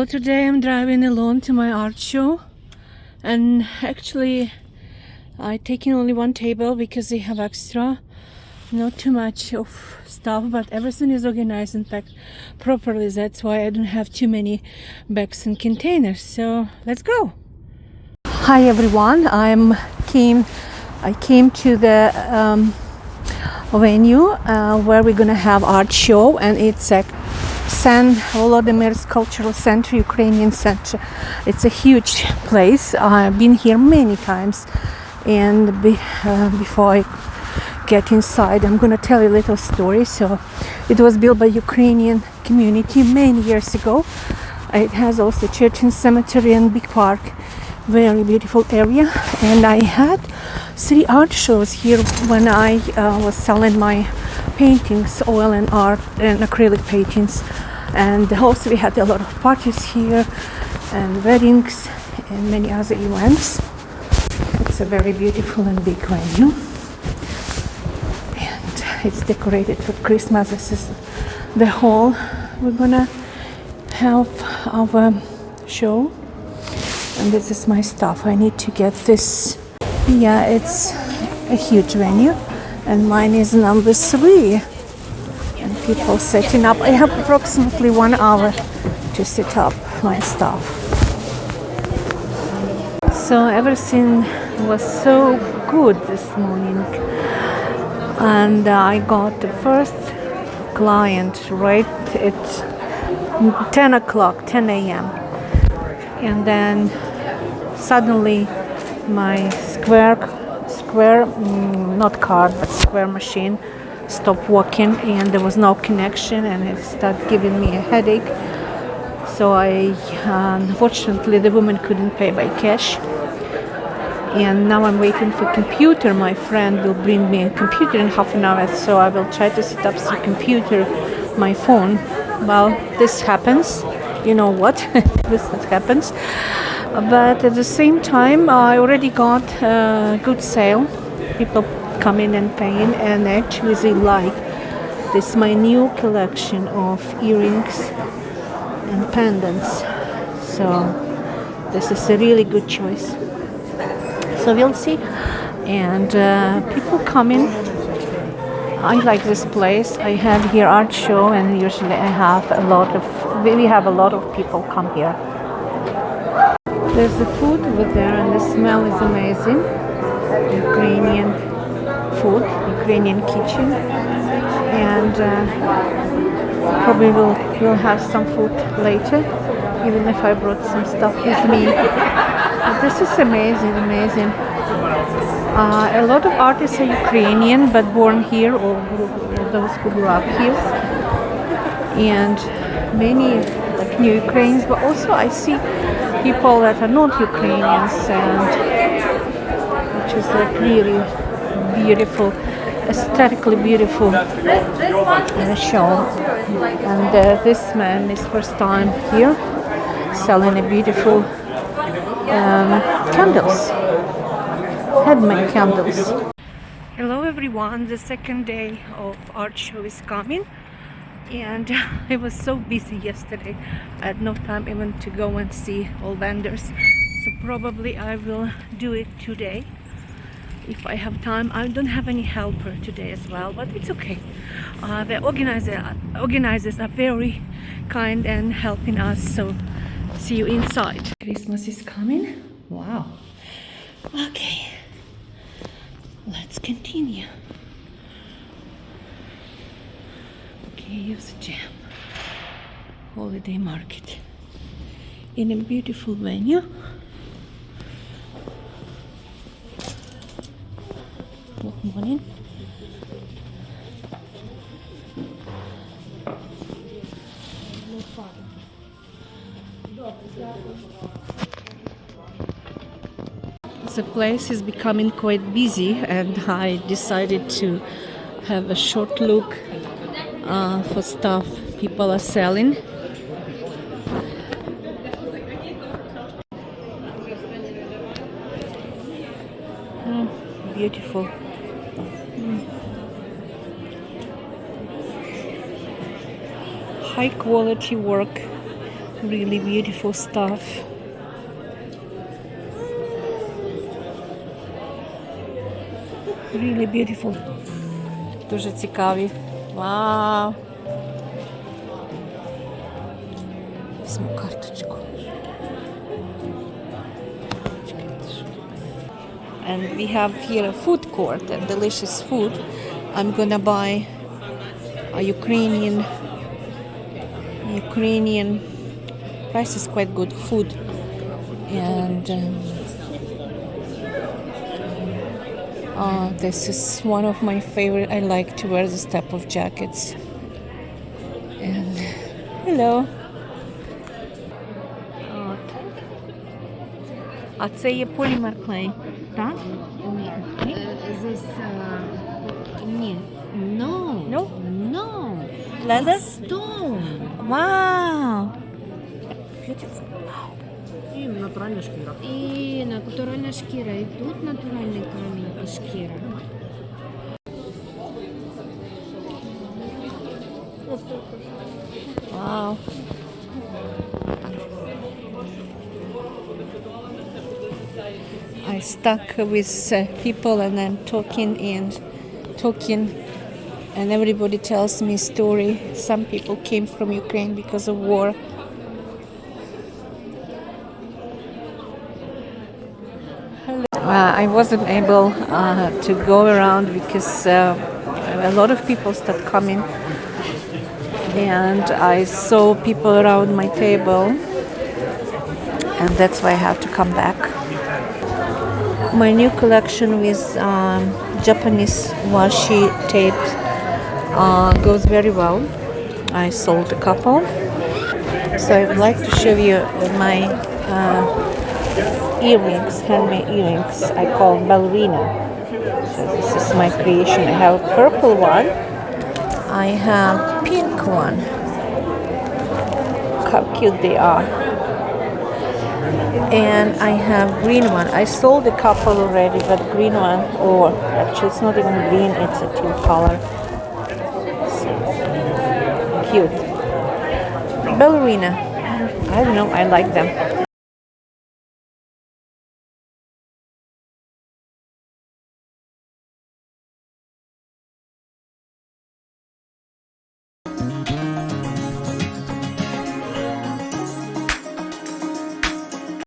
So today I'm driving alone to my art show, and actually I taking only one table because they have extra, not too much of stuff, but everything is organized and packed properly. That's why I don't have too many bags and containers. So let's go. Hi everyone, I came to the venue where we're gonna have art show, and it's a St. Volodymyr's Cultural Center, Ukrainian Center. It's a huge place. I've been here many times, and before I get inside, I'm gonna tell you a little story. So it was built by Ukrainian community many years ago. It has also church and cemetery and big park, very beautiful area. And I had 3 art shows here when I was selling my paintings, OLENA'S and acrylic paintings. And also we had a lot of parties here and weddings and many other events. It's a very beautiful and big venue, and it's decorated for Christmas. This is the hall we're gonna have our show, and this is my stuff. I need to get this. Yeah, it's a huge venue, and mine is number 3. And people setting up. I have approximately 1 hour to set up my stuff. So everything was so good this morning, and I got the first client right at 10 o'clock, 10 a.m. And then suddenly my square not card but square machine stopped working, and there was no connection, and it started giving me a headache. So unfortunately the woman couldn't pay by cash, and now I'm waiting for computer. My friend will bring me a computer in half an hour, so I will try to set up the computer, my phone. Well, this happens, you know what. This happens, but at the same time I already got a good sale. People come in and paying, and actually they like this my new collection of earrings and pendants. So this is a really good choice. So we'll see. And people come in. I like this place. I have here art show, and usually we have a lot of people come here. There's the food over there, and the smell is amazing. Ukrainian food, Ukrainian kitchen, and probably we'll have some food later, even if I brought some stuff with me. But this is amazing. A lot of artists are Ukrainian but born here, or those who grew up here, and many like new Ukrainians, but also I see people that are not Ukrainians, and which is like really beautiful, aesthetically beautiful show. And this man is first time here selling a beautiful candles, handmade candles. Hello everyone, the second day of art show is coming, and I was so busy yesterday I had no time even to go and see all vendors, so probably I will do it today if I have time. I don't have any helper today as well, but it's okay. The organizers are very kind and helping us, so see you inside. Christmas is coming. Wow. Okay, let's continue. Kyiv's Jam holiday market in a beautiful venue. Good morning. The place is becoming quite busy, and I decided to have a short look for stuff people are selling. Beautiful. High quality work Really beautiful stuff. Really beautiful. Дуже цікаві. Вау! Візьму карточку. And we have here a food court and delicious food. I'm gonna buy a Ukrainian price is quite good food, and this is one of my favorite. I like to wear this type of jackets. And hello. От. А це є полімер клей, так? This no. No? No. Leather? Stone. Wow. Beautiful. І натуральна шкіра. І натуральна шкіра. І тут натуральний камінь і шкіра. Wow. I stuck with people and I'm talking, and everybody tells me story. Some people came from Ukraine because of war. I wasn't able to go around because a lot of people started coming, and I saw people around my table, and that's why I have to come back. My new collection with Japanese washi tape goes very well. I sold a couple, so I would like to show you my earrings, handmade earrings. I call ballerina. So this is my creation. I have a purple one. I have pink one. How cute they are. And I have green one. I sold a couple already, but green one, or actually it's not even green, it's a teal color. So, cute. Ballerina. I don't know, I like them.